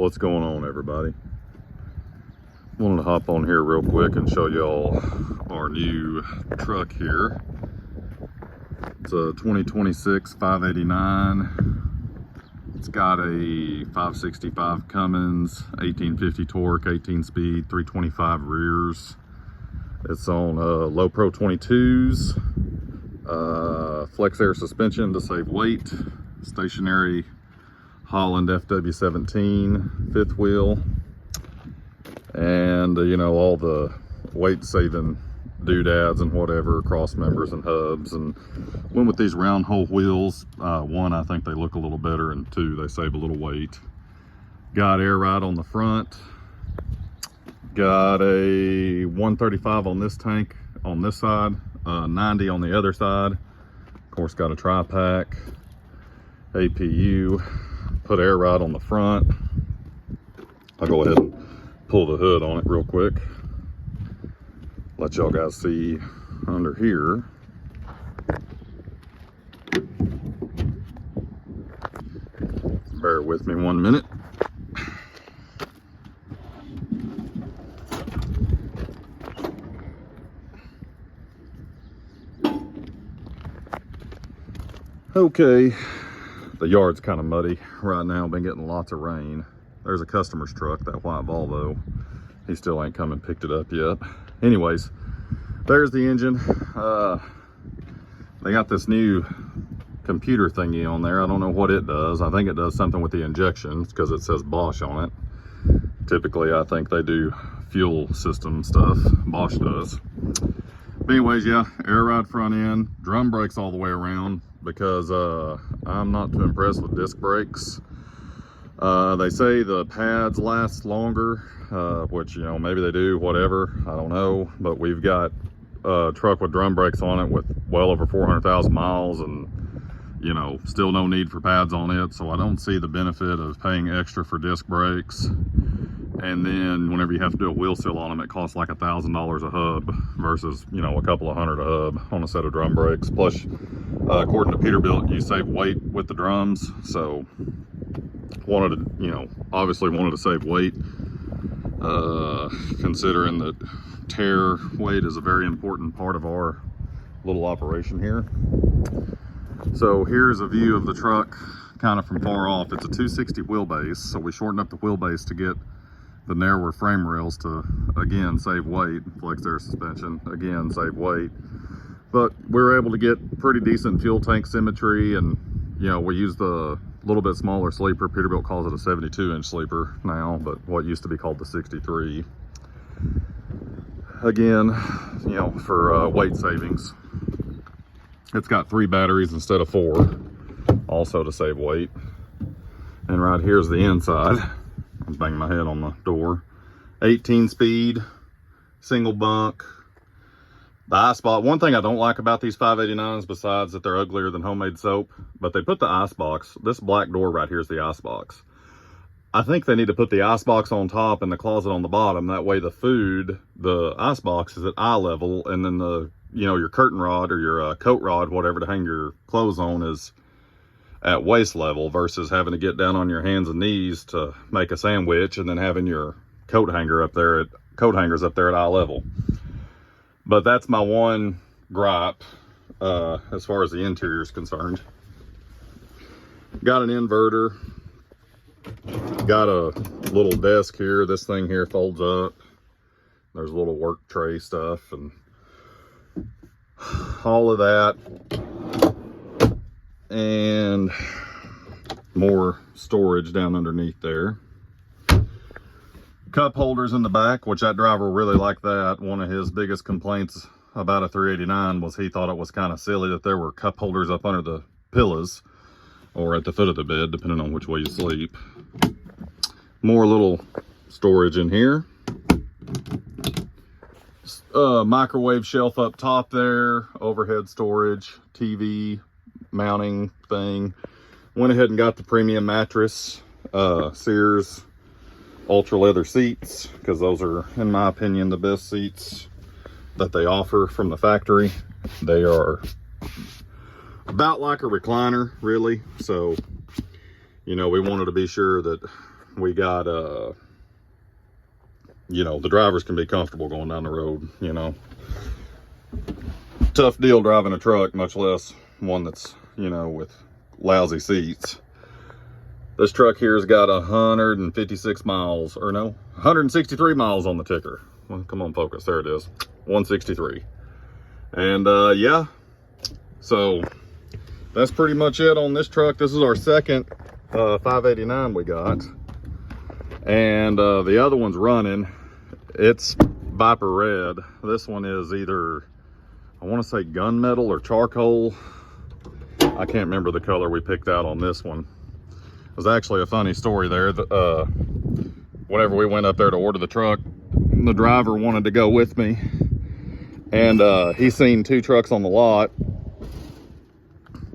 What's going on, everybody? Wanted to hop on here real quick and show y'all our new truck here. It's a 2026 589. It's got a 565 Cummins, 1850 torque, 18 speed, 325 rears. It's on low Pro 22s, flex air suspension to save weight, stationary Holland FW17 fifth wheel, and you know, all the weight saving doodads and whatever, cross members and hubs, and went with these round hole wheels. One, I think they look a little better, and two, they save a little weight. Got air ride on the front, got a 135 on this tank on this side, 90 on the other side. Of course, got a tri-pack, APU, put air ride on the front. I'll go ahead and pull the hood on it real quick, let y'all guys see under here. Bear with me 1 minute. Okay, the yard's kind of muddy right now. Been getting lots of rain. There's a customer's truck, that white Volvo. He still ain't come and picked it up yet. Anyways, there's the engine. They got this new computer thingy on there. I don't know what it does. I think it does something with the injections because it says Bosch on it. Typically, I think they do fuel system stuff. Bosch does. But anyways, yeah, air ride front end, drum brakes all the way around because I'm not too impressed with disc brakes. They say the pads last longer, which, you know, maybe they do, whatever, I don't know. But we've got a truck with drum brakes on it with well over 400,000 miles, and, you know, still no need for pads on it. So I don't see the benefit of paying extra for disc brakes. And then whenever you have to do a wheel seal on them, it costs like $1,000 a hub versus, you know, a couple of hundred a hub on a set of drum brakes. Plus, according to Peterbilt, you save weight with the drums. So wanted to, you know, obviously wanted to save weight, considering that tear weight is a very important part of our little operation here. So here's a view of the truck kind of from far off. It's a 260 wheelbase, so we shortened up the wheelbase to get the narrower frame rails to, again, save weight. Flex air suspension, again, save weight. But we were able to get pretty decent fuel tank symmetry, and, you know, we used the little bit smaller sleeper. Peterbilt calls it a 72-inch sleeper now, but what used to be called the 63. Again, you know, for weight savings. It's got 3 batteries instead of 4, also to save weight. And right here's the inside. I'm banging my head on the door. 18 speed, single bunk. The ice box, one thing I don't like about these 589s, besides that they're uglier than homemade soap, but they put the ice box, this black door right here is the ice box. I think they need to put the ice box on top and the closet on the bottom. That way the food, the ice box is at eye level, and then the, you know, your curtain rod or your coat rod, whatever to hang your clothes on, is at waist level, versus having to get down on your hands and knees to make a sandwich and then having your coat hangers up there at eye level. But that's my one gripe as far as the interior is concerned. Got an inverter, got a little desk here. This thing here folds up. There's a little work tray stuff and all of that, and more storage down underneath there. Cup holders in the back, which that driver really liked that. One of his biggest complaints about a 389 was he thought it was kind of silly that there were cup holders up under the pillows or at the foot of the bed, depending on which way you sleep. More little storage in here. Microwave shelf up top there, overhead storage, TV mounting thing. Went ahead and got the premium mattress, Sears ultra leather seats, because those are, in my opinion, the best seats that they offer from the factory. They are about like a recliner, really. So, you know, we wanted to be sure that We got, you know, the drivers can be comfortable going down the road, you know. Tough deal driving a truck, much less one that's, you know, with lousy seats. This truck here's got 156 miles, or no, 163 miles on the ticker. Well, come on, focus, there it is, 163. And yeah, so that's pretty much it on this truck. This is our second 589 we got. And the other one's running. It's Viper Red. This one is either, I want to say gunmetal or charcoal. I can't remember the color we picked out on this one. It was actually a funny story there. Whenever we went up there to order the truck, the driver wanted to go with me. And he seen two trucks on the lot.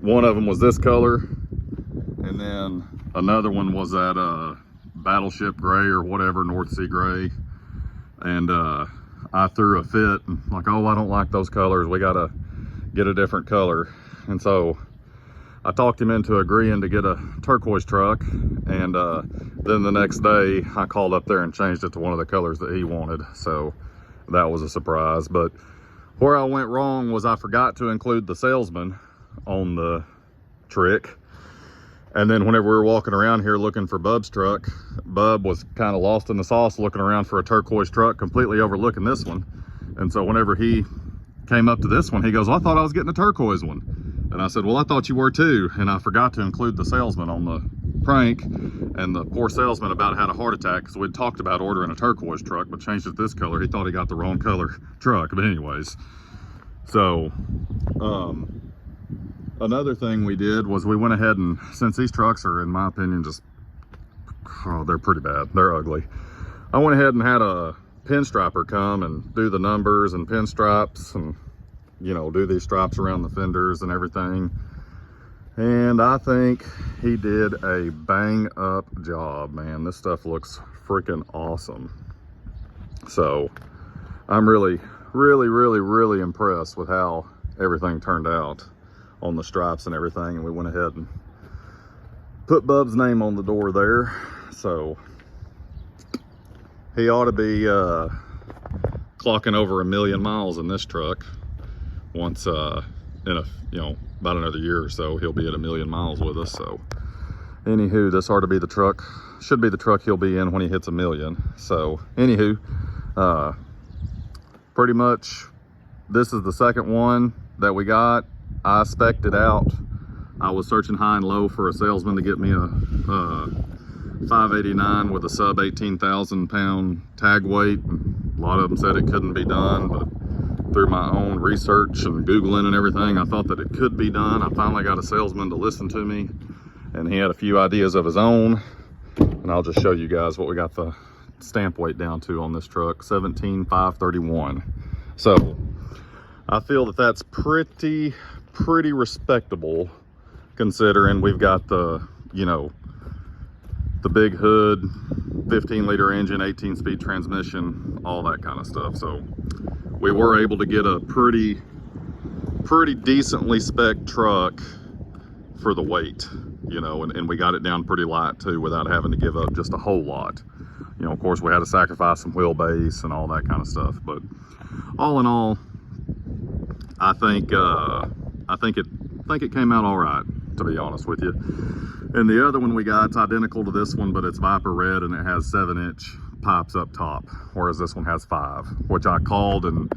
One of them was this color. And then another one was that Battleship gray or whatever, North Sea gray. And I threw a fit and like, oh, I don't like those colors, we gotta get a different color. And so I talked him into agreeing to get a turquoise truck. And then the next day I called up there and changed it to one of the colors that he wanted. So that was a surprise. But where I went wrong was I forgot to include the salesman on the trick. And then whenever we were walking around here looking for Bub's truck, Bub was kind of lost in the sauce looking around for a turquoise truck, completely overlooking this one. And so whenever he came up to this one, he goes, well, I thought I was getting a turquoise one. And I said, well, I thought you were too. And I forgot to include the salesman on the prank. And the poor salesman about had a heart attack because we'd talked about ordering a turquoise truck, but changed it this color. He thought he got the wrong color truck. But anyways, so another thing we did was we went ahead and, since these trucks are, in my opinion, just, oh, they're pretty bad. They're ugly. I went ahead and had a pinstriper come and do the numbers and pinstripes and, you know, do these stripes around the fenders and everything. And I think he did a bang up job, man. This stuff looks freaking awesome. So I'm really impressed with how everything turned out on the stripes and everything. And we went ahead and put Bub's name on the door there. So he ought to be clocking over 1 million miles in this truck. Once in a, you know, about another year or so, he'll be at 1 million miles with us. So anywho, this ought to be the truck, should be the truck he'll be in when he hits 1 million. So anywho, pretty much this is the second one that we got. I spec'd it out. I was searching high and low for a salesman to get me a 589 with a sub 18,000 pound tag weight. A lot of them said it couldn't be done, but through my own research and Googling and everything, I thought that it could be done. I finally got a salesman to listen to me, and he had a few ideas of his own. And I'll just show you guys what we got the stamp weight down to on this truck, 17,531. So I feel that that's pretty respectable, considering we've got the, you know, the big hood, 15-liter engine, 18-speed transmission, all that kind of stuff. So we were able to get a pretty decently spec truck for the weight, you know, and we got it down pretty light too, without having to give up just a whole lot. You know, of course we had to sacrifice some wheelbase and all that kind of stuff, but all in all, I think it came out all right, to be honest with you. And the other one we got's identical to this one, but it's Viper Red, and it has 7-inch pipes up top, whereas this one has 5, which I called, and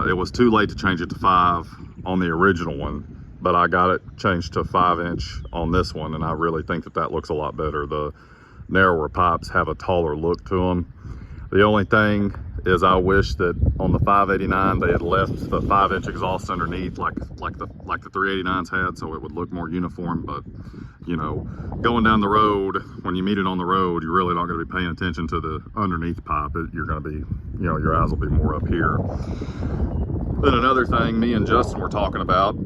it was too late to change it to 5 on the original one, but I got it changed to 5-inch on this one, and I really think that that looks a lot better. The narrower pipes have a taller look to them. The only thing is I wish that on the 589 they had left the 5-inch exhaust underneath like the 389s had, so it would look more uniform. But you know, going down the road, when you meet it on the road, you're really not going to be paying attention to the underneath pipe. You're going to be, you know, your eyes will be more up here. Then another thing me and Justin were talking about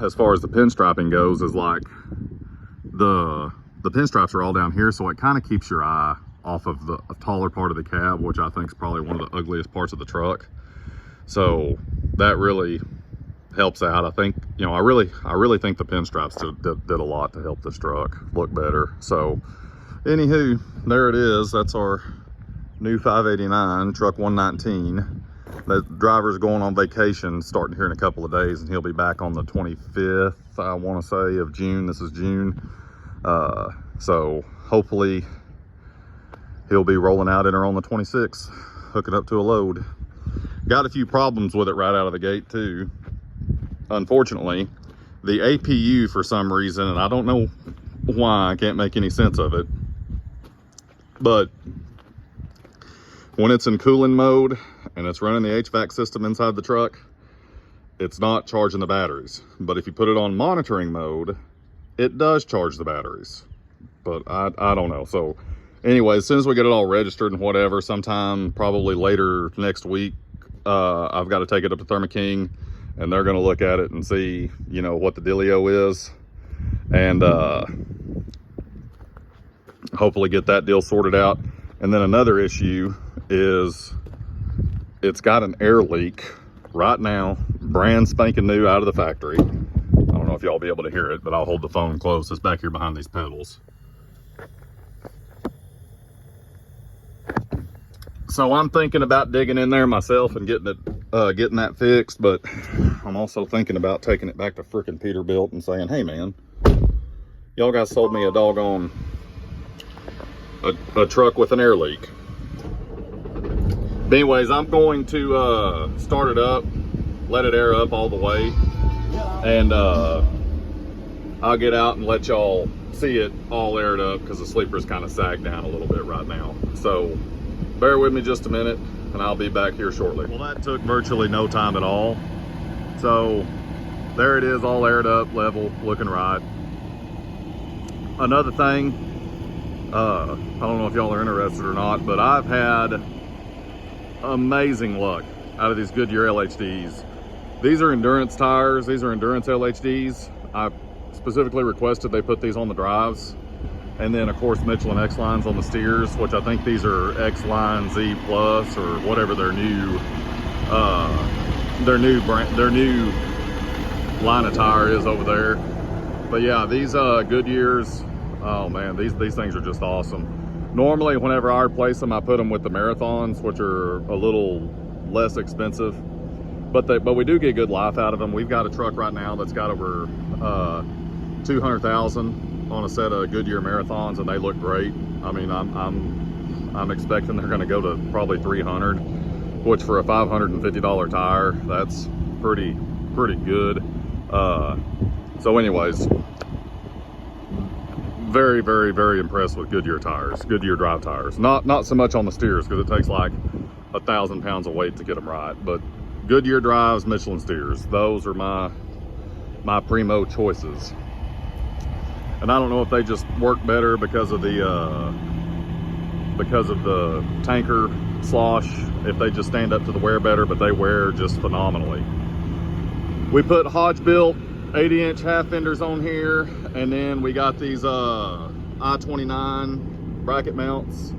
as far as the pinstriping goes is like the pinstripes are all down here, so it kind of keeps your eye off of the taller part of the cab, which I think is probably one of the ugliest parts of the truck. So that really helps out. I think, you know, I really think the pinstripes did a lot to help this truck look better. So, Anywho, there it is. That's our new 589, truck 119. The driver's going on vacation starting here in a couple of days, and he'll be back on the 25th, I want to say, of June. This is June. So hopefully he'll be rolling out in her on the 26th, hooking up to a load. Got a few problems with it right out of the gate too. Unfortunately, the APU, for some reason, and I don't know why, I can't make any sense of it, but when it's in cooling mode and it's running the HVAC system inside the truck, it's not charging the batteries. But if you put it on monitoring mode, it does charge the batteries. But I don't know. So anyway, as soon as we get it all registered and whatever, sometime probably later next week, I've got to take it up to Thermo King, and they're going to look at it and see, you know, what the dealio is, and hopefully get that deal sorted out. And then another issue is it's got an air leak right now, brand spanking new out of the factory. I don't know if y'all will be able to hear it, but I'll hold the phone close. It's back here behind these pedals. So I'm thinking about digging in there myself and getting that fixed, but I'm also thinking about taking it back to frickin' Peterbilt and saying, hey man, y'all guys sold me a doggone a truck with an air leak. But anyways, I'm going to start it up, let it air up all the way, and I'll get out and let y'all see it all aired up, because the sleeper's kind of sagged down a little bit right now. So bear with me just a minute and I'll be back here shortly. Well, that took virtually no time at all. So there it is, all aired up, level, looking right. Another thing, I don't know if y'all are interested or not, but I've had amazing luck out of these Goodyear LHDs. These are endurance tires. These are endurance LHDs. I specifically requested they put these on the drives. And then of course Michelin X lines on the steers, which I think these are X Line Z Plus or whatever their new line of tire is over there. But yeah, these Goodyears, oh man, these things are just awesome. Normally whenever I replace them, I put them with the Marathons, which are a little less expensive, but we do get good life out of them. We've got a truck right now that's got over 200,000 on a set of Goodyear Marathons, and they look great. I mean, I'm expecting they're going to go to probably 300, which for a $550 tire, that's pretty good. So anyways, very, very, very impressed with Goodyear tires, Goodyear drive tires. Not so much on the steers, because it takes like 1,000 pounds of weight to get them right, but Goodyear drives, Michelin steers, those are my primo choices. And I don't know if they just work better because of the tanker slosh, if they just stand up to the wear better, but they wear just phenomenally. We put Peterbilt 80-inch half fenders on here, and then we got these I-29 bracket mounts,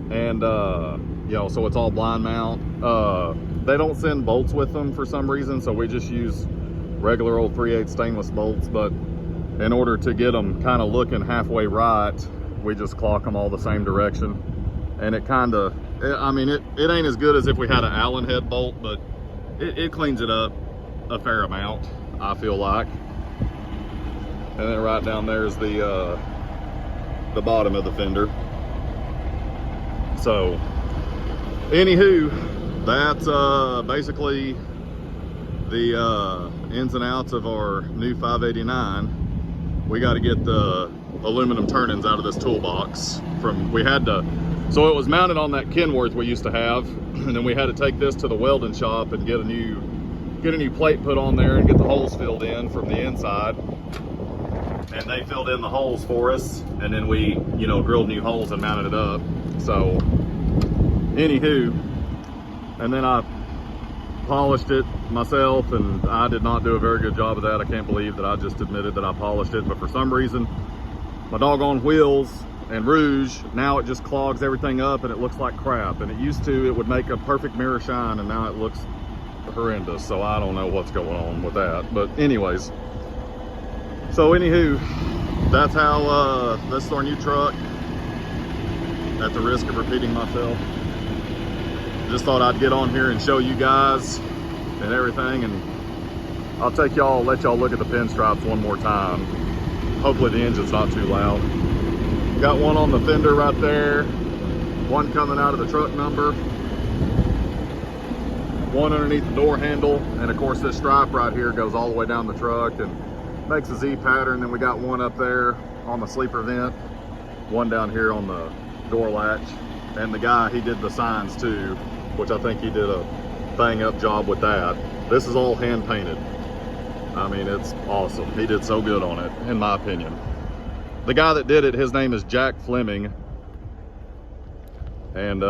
and you know, so it's all blind mount. They don't send bolts with them for some reason, so we just use regular old 3/8 stainless bolts, but in order to get them kind of looking halfway right, we just clock them all the same direction. And it kind of, I mean, it ain't as good as if we had an Allen head bolt, but it cleans it up a fair amount, I feel like. And then right down there is the bottom of the fender. So anywho, that's basically the ins and outs of our new 589. We got to get the aluminum turn-ins out of this toolbox. So it was mounted on that Kenworth we used to have, and then we had to take this to the welding shop and get a new plate put on there and get the holes filled in from the inside. And they filled in the holes for us, and then we, you know, drilled new holes and mounted it up. So anywho, and then I polished it myself, and I did not do a very good job of that. I can't believe that I just admitted that I polished it, but for some reason my doggone wheels and rouge, now it just clogs everything up and it looks like crap. And it would make a perfect mirror shine, and now it looks horrendous. So I don't know what's going on with that, but anyways, so anywho, that's how this is our new truck. At the risk of repeating myself, just thought I'd get on here and show you guys and everything, and I'll let y'all look at the pinstripes one more time. Hopefully the engine's not too loud. Got one on the fender right there, one coming out of the truck number, one underneath the door handle, and of course this stripe right here goes all the way down the truck and makes a Z pattern. Then we got one up there on the sleeper vent, one down here on the door latch, and the guy, he did the signs too, which I think he did a bang up job with that. This is all hand painted. I mean, it's awesome. He did so good on it, in my opinion. The guy that did it, his name is Jack Fleming, and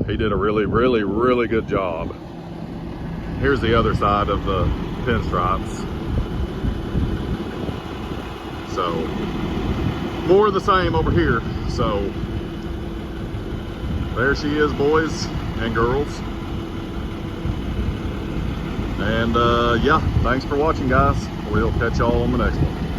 he did a really good job. Here's the other side of the pinstripes. So more of the same over here. So there she is, boys and girls. And yeah, thanks for watching, guys. We'll catch y'all on the next one.